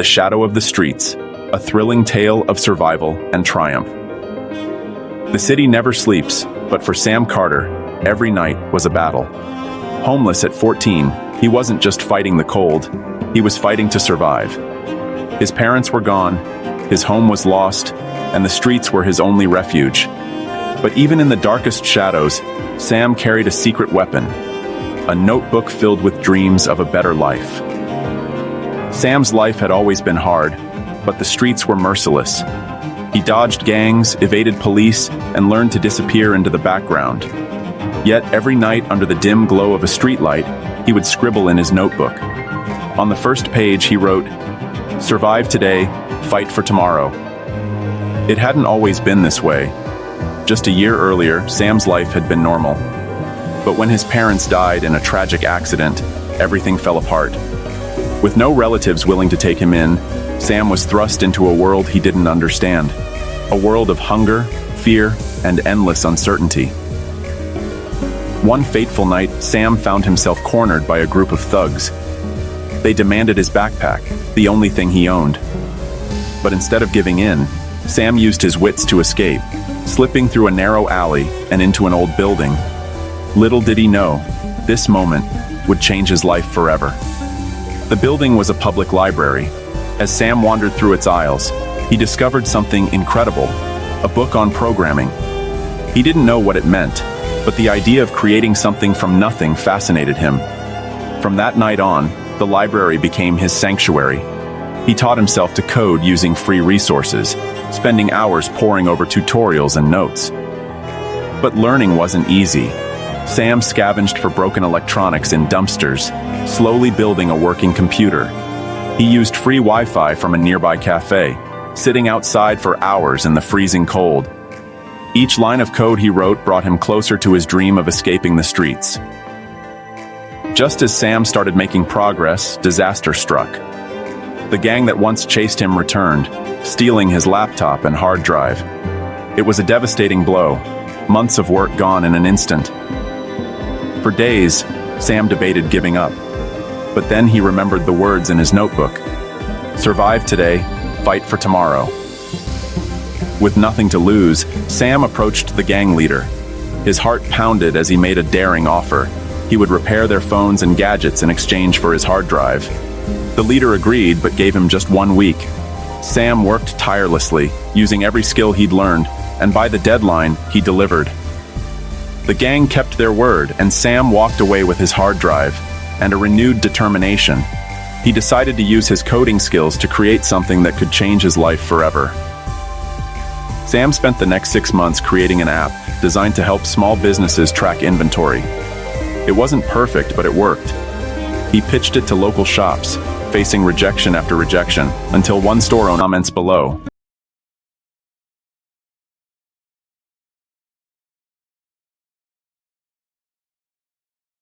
The Shadow of the Streets, a thrilling tale of survival and triumph. The city never sleeps, but for Sam Carter, every night was a battle. Homeless at 14, he wasn't just fighting the cold, he was fighting to survive. His parents were gone, his home was lost, and the streets were his only refuge. But even in the darkest shadows, Sam carried a secret weapon, a notebook filled with dreams of a better life. Sam's life had always been hard, but the streets were merciless. He dodged gangs, evaded police, and learned to disappear into the background. Yet every night under the dim glow of a streetlight, he would scribble in his notebook. On the first page he wrote, "Survive today, fight for tomorrow." It hadn't always been this way. Just a year earlier, Sam's life had been normal. But when his parents died in a tragic accident, everything fell apart. With no relatives willing to take him in, Sam was thrust into a world he didn't understand. A world of hunger, fear, and endless uncertainty. One fateful night, Sam found himself cornered by a group of thugs. They demanded his backpack, the only thing he owned. But instead of giving in, Sam used his wits to escape, slipping through a narrow alley and into an old building. Little did he know, this moment would change his life forever. The building was a public library. As Sam wandered through its aisles, he discovered something incredible, a book on programming. He didn't know what it meant, but the idea of creating something from nothing fascinated him. From that night on, the library became his sanctuary. He taught himself to code using free resources, spending hours poring over tutorials and notes. But learning wasn't easy. Sam scavenged for broken electronics in dumpsters, slowly building a working computer. He used free Wi-Fi from a nearby cafe, sitting outside for hours in the freezing cold. Each line of code he wrote brought him closer to his dream of escaping the streets. Just as Sam started making progress, disaster struck. The gang that once chased him returned, stealing his laptop and hard drive. It was a devastating blow, months of work gone in an instant. For days, Sam debated giving up. But then he remembered the words in his notebook. Survive today, fight for tomorrow. With nothing to lose, Sam approached the gang leader. His heart pounded as he made a daring offer. He would repair their phones and gadgets in exchange for his hard drive. The leader agreed, but gave him just 1 week. Sam worked tirelessly, using every skill he'd learned, and by the deadline, he delivered. The gang kept their word, and Sam walked away with his hard drive and a renewed determination. He decided to use his coding skills to create something that could change his life forever. Sam spent the next 6 months creating an app designed to help small businesses track inventory. It wasn't perfect, but it worked. He pitched it to local shops, facing rejection after rejection, until one store owner comments below.